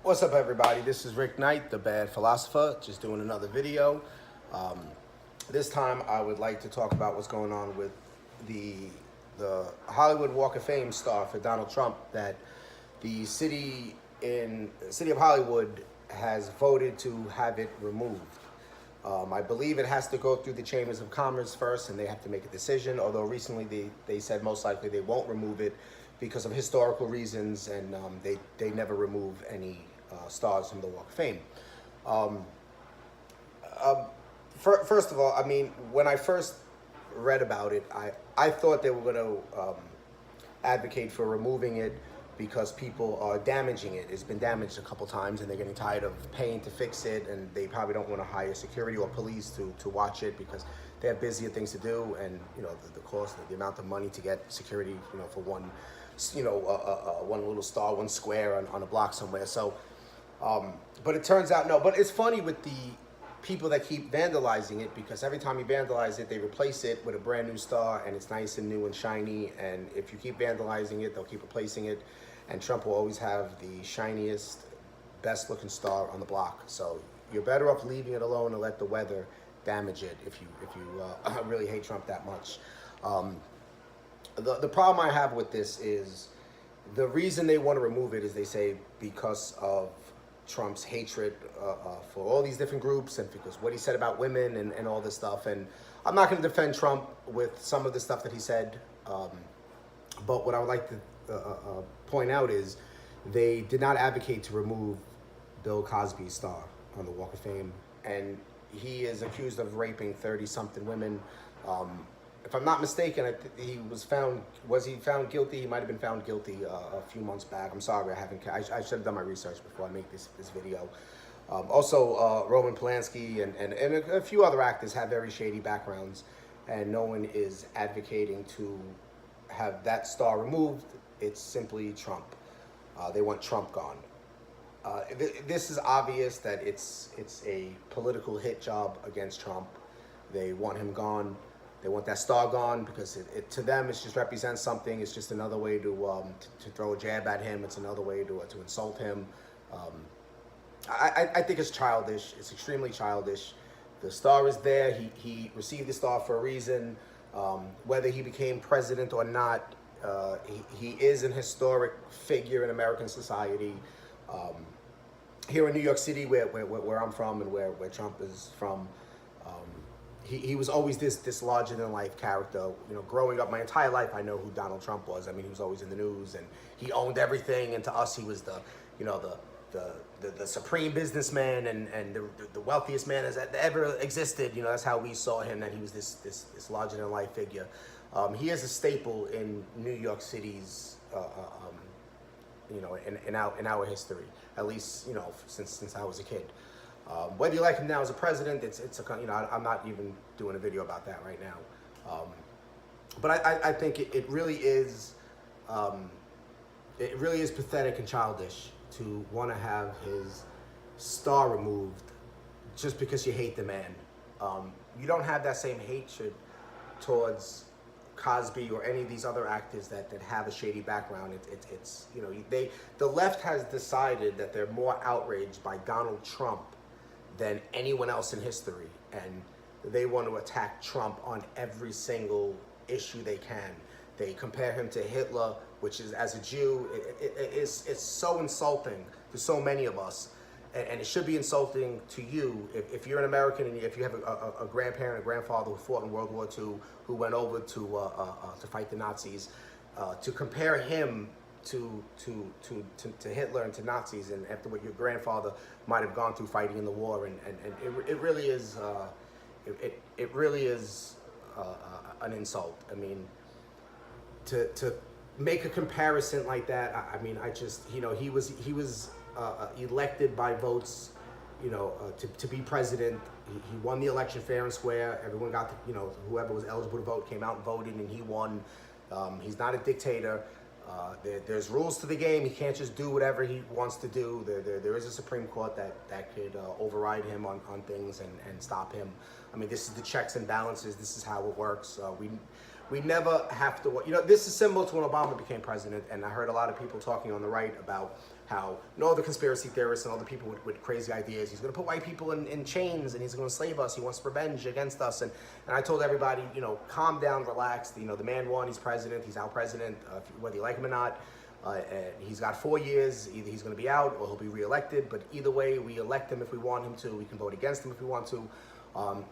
What's up, everybody? This is Rick Knight, the Bad Philosopher, just doing another video. Um, this time, I would like to talk about what's going on with the Hollywood Walk of Fame star for Donald Trump that the city of Hollywood has voted to have it removed. I believe it has to go through the Chambers of Commerce first, and they have to make a decision. Although recently they said most likely they won't remove it because of historical reasons, and they never remove any stars from the Walk of Fame. Um, First of all, I mean, when I first read about it, I thought they were going to advocate for removing it because people are damaging it. It's been damaged a couple times and they're getting tired of paying to fix it, and they probably don't want to hire security or police to watch it because they have busier things to do, and the cost, the amount of money to get security, for one, one little star, one square on a block somewhere. So, but it turns out no. But it's funny with the people that keep vandalizing it, because every time you vandalize it, they replace it with a brand new star, and it's nice and new and shiny. And if you keep vandalizing it, they'll keep replacing it, and Trump will always have the shiniest, best looking star on the block. So you're better off leaving it alone and let the weather damage it if you really hate Trump that much. The problem I have with this is the reason they want to remove it is, they say, because of Trump's hatred for all these different groups, and because what he said about women and all this stuff. And I'm not going to defend Trump with some of the stuff that he said, but what I would like to point out is they did not advocate to remove Bill Cosby's star on the Walk of Fame, and he is accused of raping 30-something women. If I'm not mistaken, he was found. Was he found guilty? He might have been found guilty a few months back. I'm sorry, I should have done my research before I make this video. Also, Roman Polanski and a few other actors have very shady backgrounds, and no one is advocating to have that star removed. It's simply Trump. They want Trump gone. This is obvious that it's a political hit job against Trump. They want him gone. They want that star gone because to them it just represents something. It's just another way to throw a jab at him. It's another way to insult him. I think it's childish. It's extremely childish. The star is there. He received the star for a reason. Whether he became president or not, he is an historic figure in American society. Here in New York City, where I'm from and where Trump is from, he was always this larger than life character. Growing up my entire life, I know who Donald Trump was. I mean, he was always in the news and he owned everything. And to us, he was the supreme businessman and the wealthiest man that ever existed. That's how we saw him. That he was this larger than life figure. He is a staple in New York City's in our history, at least since I was a kid. Whether you like him now as a president, I'm not even doing a video about that right now. But I think it really is pathetic and childish to want to have his star removed just because you hate the man. You don't have that same hatred towards Cosby or any of these other actors that have a shady background. The left has decided that they're more outraged by Donald Trump than anyone else in history, and they want to attack Trump on every single issue they can. They compare him to Hitler, which is, as a Jew, it's so insulting to so many of us, and it should be insulting to you if you're an American and if you have a grandparent, a grandfather who fought in World War II, who went over to fight the Nazis. To compare him to Hitler and to Nazis, and after what your grandfather might have gone through fighting in the war, and it really is an insult. I mean, to make a comparison like that, I mean, he was elected by votes, to be president. He won the election fair and square. Everyone got whoever was eligible to vote came out and voted, and he won. He's not a dictator. There's rules to the game. He can't just do whatever he wants to do. There is a Supreme Court that could override him on things and stop him. I mean, this is the checks and balances. This is how it works. we never have to, this is similar to when Obama became president, and I heard a lot of people talking on the right about how, all the conspiracy theorists and all the people with crazy ideas, he's going to put white people in chains and he's going to slave us, he wants revenge against us, and I told everybody, calm down, relax, the man won, he's president, he's our president, whether you like him or not. And he's got 4 years. Either he's going to be out or he'll be reelected. But either way, we elect him if we want him to. We can vote against him if we want to.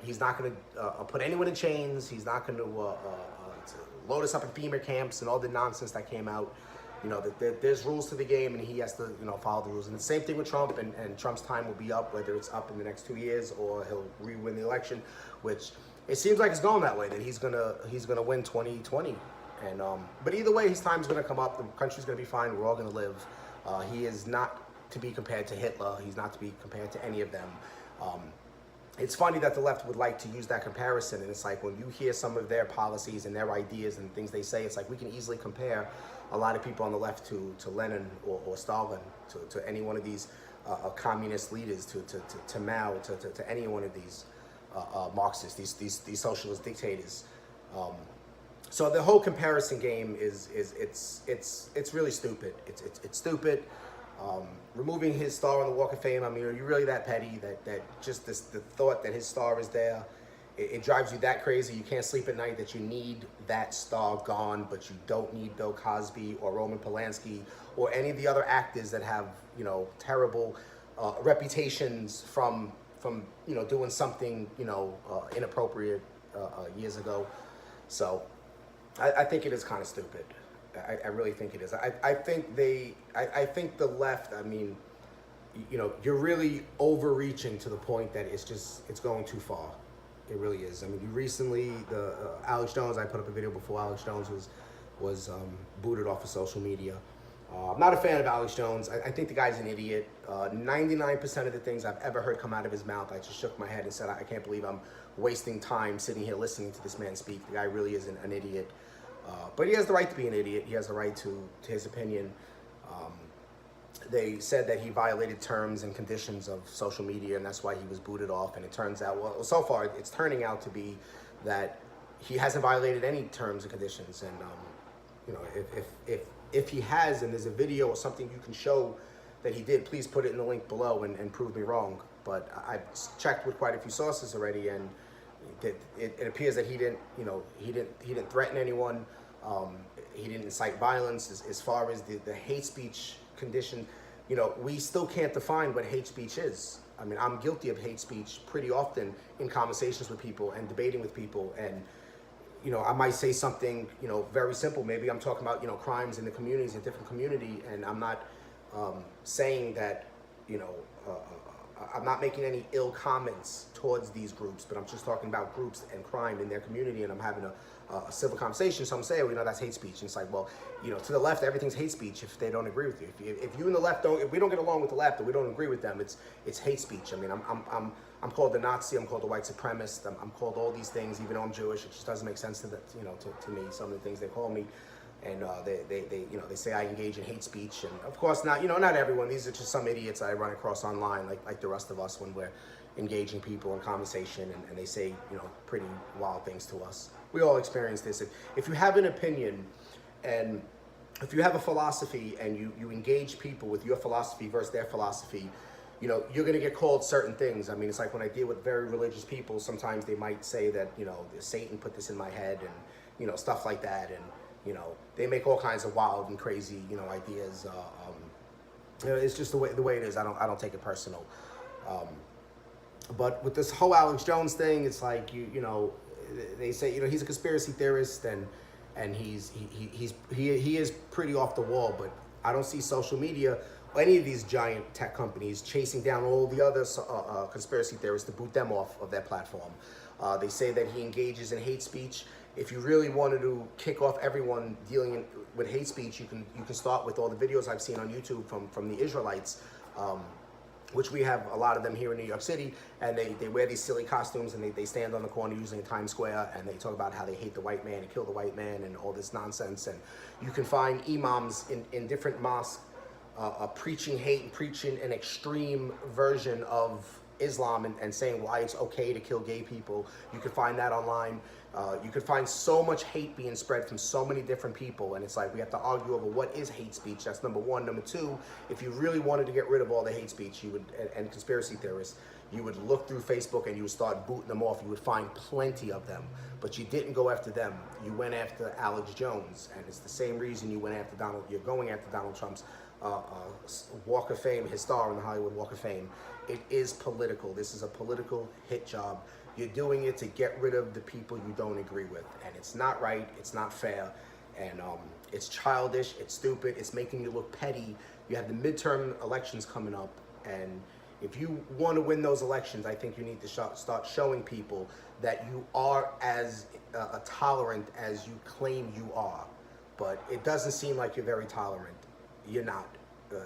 He's not going to put anyone in chains. He's not going to load us up in FEMA camps and all the nonsense that came out. There's rules to the game, and he has to follow the rules. And the same thing with Trump. And Trump's time will be up, whether it's up in the next 2 years or he'll re-win the election, which it seems like it's going that way. That he's gonna win 2020. And but either way, his time's going to come up. The country's going to be fine. We're all going to live. He is not to be compared to Hitler. He's not to be compared to any of them. It's funny that the left would like to use that comparison, and it's like when you hear some of their policies and their ideas and things they say, it's like we can easily compare a lot of people on the left to Lenin or Stalin, to any one of these communist leaders, to Mao, to any one of these Marxists, these socialist dictators. So the whole comparison game it's really stupid. It's stupid. Removing his star on the Walk of Fame, I mean, are you really that petty that just the thought that his star is there, it drives you that crazy? You can't sleep at night that you need that star gone, but you don't need Bill Cosby or Roman Polanski or any of the other actors that have terrible reputations from doing something inappropriate years ago. So I think it is kind of stupid. I really think it is. I think the left, I mean, you're really overreaching to the point that it's going too far. It really is. I mean, recently, Alex Jones, I put up a video before Alex Jones was booted off of social media. I'm not a fan of Alex Jones. I think the guy's an idiot. 99% of the things I've ever heard come out of his mouth, I just shook my head and said, I can't believe I'm wasting time sitting here listening to this man speak. The guy really is an idiot. But he has the right to be an idiot. He has the right to his opinion. They said that he violated terms and conditions of social media, and that's why he was booted off. And it turns out, well, so far, it's turning out to be that he hasn't violated any terms and conditions. And if he has, and there's a video or something you can show that he did, please put it in the link below and prove me wrong. But I've checked with quite a few sources already, and it appears that he didn't threaten anyone. He didn't incite violence. As far as the hate speech condition, we still can't define what hate speech is. I mean, I'm guilty of hate speech pretty often in conversations with people and debating with people, and I might say something very simple. Maybe I'm talking about crimes in the communities, a different community, and I'm not saying that I'm not making any ill comments towards these groups, but I'm just talking about groups and crime in their community, and I'm having a civil conversation. So I'm saying, that's hate speech. And it's like, well, to the left, everything's hate speech if they don't agree with you. If you and the left if we don't get along with the left or we don't agree with them, it's hate speech. I mean, I'm called a Nazi. I'm called a white supremacist. I'm called all these things, even though I'm Jewish. It just doesn't make sense to me. Some of the things they call me. And they say I engage in hate speech, and of course not everyone. These are just some idiots I run across online, like the rest of us, when we're engaging people in conversation, and they say pretty wild things to us. We all experience this. If you have an opinion, and if you have a philosophy, and you engage people with your philosophy versus their philosophy, you're going to get called certain things. I mean, it's like when I deal with very religious people, sometimes they might say that Satan put this in my head, and stuff like that, and they make all kinds of wild and crazy, ideas. It's just the way it is. I don't take it personal. But with this whole Alex Jones thing, it's like they say he's a conspiracy theorist, and he is pretty off the wall. But I don't see social media or any of these giant tech companies chasing down all the other conspiracy theorists to boot them off of their platform. They say that he engages in hate speech. If you really wanted to kick off everyone dealing with hate speech, you can start with all the videos I've seen on YouTube from the Israelites, which we have a lot of them here in New York City, and they wear these silly costumes, and they stand on the corner usually in Times Square, and they talk about how they hate the white man and kill the white man and all this nonsense. And you can find imams in different mosques preaching hate and preaching an extreme version of Islam and saying why it's okay to kill gay people. You could find that online. You could find so much hate being spread from so many different people, and it's like we have to argue over what is hate speech. That's number one. Number two, if you really wanted to get rid of all the hate speech, you would, and conspiracy theorists, you would look through Facebook and you would start booting them off. You would find plenty of them, but you didn't go after them. You went after Alex Jones, and it's the same reason you went after Donald. You're going after Donald Trump's Walk of Fame, his star on the Hollywood Walk of Fame. It is political. This is a political hit job. You're doing it to get rid of the people you don't agree with, and it's not right. It's not fair, and it's childish. It's stupid. It's making you look petty. You have the midterm elections coming up, and if you want to win those elections, I think you need to start showing people that you are as tolerant as you claim you are. But it doesn't seem like you're very tolerant. You're not.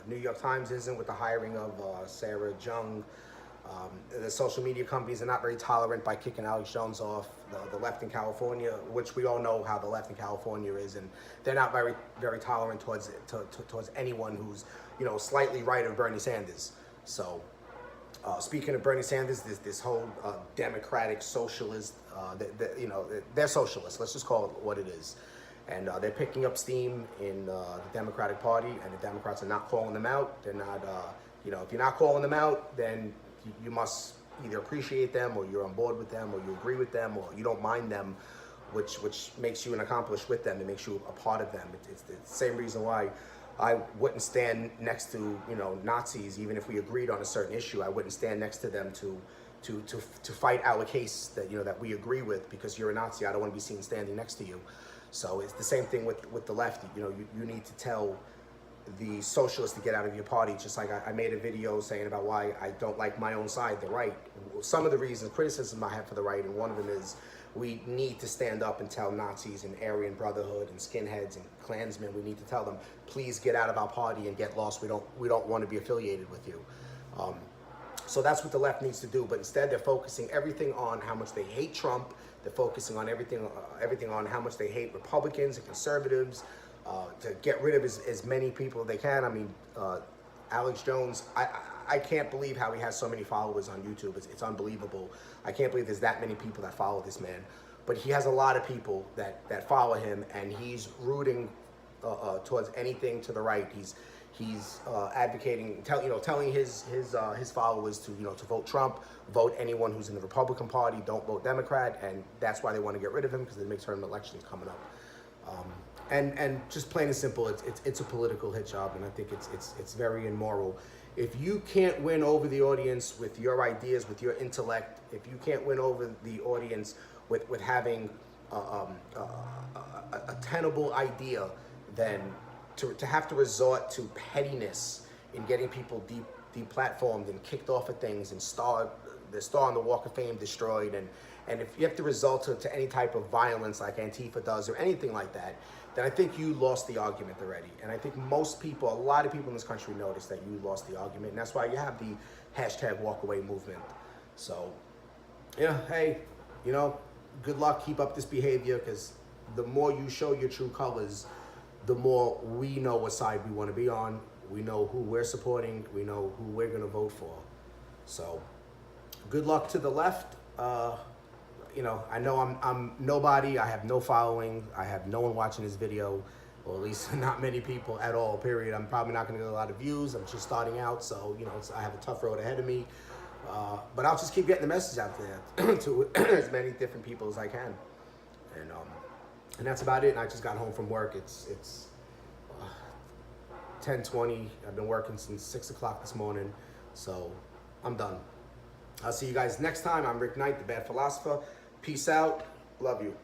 New York Times isn't, with the hiring of Sarah Jung. The social media companies are not very tolerant by kicking Alex Jones off. The left in California, which we all know how the left in California is, and they're not very tolerant towards anyone who's, you know, slightly right of Bernie Sanders. So speaking of Bernie Sanders, this whole democratic socialist, you know, they're socialists. Let's just call it what it is. And they're picking up steam in the Democratic Party, and the Democrats are not calling them out. They're not, you know, if you're not calling them out, then you must either appreciate them, or you're on board with them, or you agree with them, or you don't mind them, which makes you an accomplice with them. It makes you a part of them. It's the same reason why I wouldn't stand next to, you know, Nazis, even if we agreed on a certain issue. I wouldn't stand next to them to fight our case that, you know, that we agree with, because you're a Nazi. I don't want to be seen standing next to you. So it's the same thing with the left. You know, you need to tell the socialists to get out of your party. Just like I made a video saying about why I don't like my own side, the right. Some of the reasons, criticism I have for the right, and one of them is we need to stand up and tell Nazis and Aryan Brotherhood and skinheads and Klansmen, we need to tell them, please get out of our party and get lost. We don't want to be affiliated with you. So that's what the left needs to do. But instead, they're focusing everything on how much they hate Trump. They're focusing on everything on how much they hate Republicans and conservatives, to get rid of as many people as they can. I mean, Alex Jones, I can't believe how he has so many followers on YouTube. It's unbelievable. I can't believe there's that many people that follow this man. But he has a lot of people that follow him, and he's rooting towards anything to the right. He's advocating, telling his followers to, you know, to vote Trump, vote anyone who's in the Republican Party, don't vote Democrat, and that's why they want to get rid of him, because the midterm elections coming up. And just plain and simple, it's a political hit job, and I think it's very immoral. If you can't win over the audience with your ideas, with your intellect, if you can't win over the audience with having a tenable idea, then to have to resort to pettiness in getting people deplatformed and kicked off of things, and the star on the Walk of Fame destroyed, and if you have to resort to any type of violence like Antifa does or anything like that, then I think you lost the argument already. And I think most people, a lot of people in this country notice that you lost the argument, and that's why you have the #walkaway movement. So, yeah, hey, you know, good luck, keep up this behavior, because the more you show your true colors, the more we know what side we want to be on. We know who we're supporting. We know who we're going to vote for. So, good luck to the left. You know, I know I'm nobody. I have no following. I have no one watching this video, or at least not many people at all, period. I'm probably not going to get a lot of views. I'm just starting out, so, you know, I have a tough road ahead of me. But I'll just keep getting the message out there to as many different people as I can. And that's about it. And I just got home from work. It's 10:20. I've been working since 6 o'clock this morning, so I'm done. I'll see you guys next time. I'm Rick Knight, the Bad Philosopher. Peace out. Love you.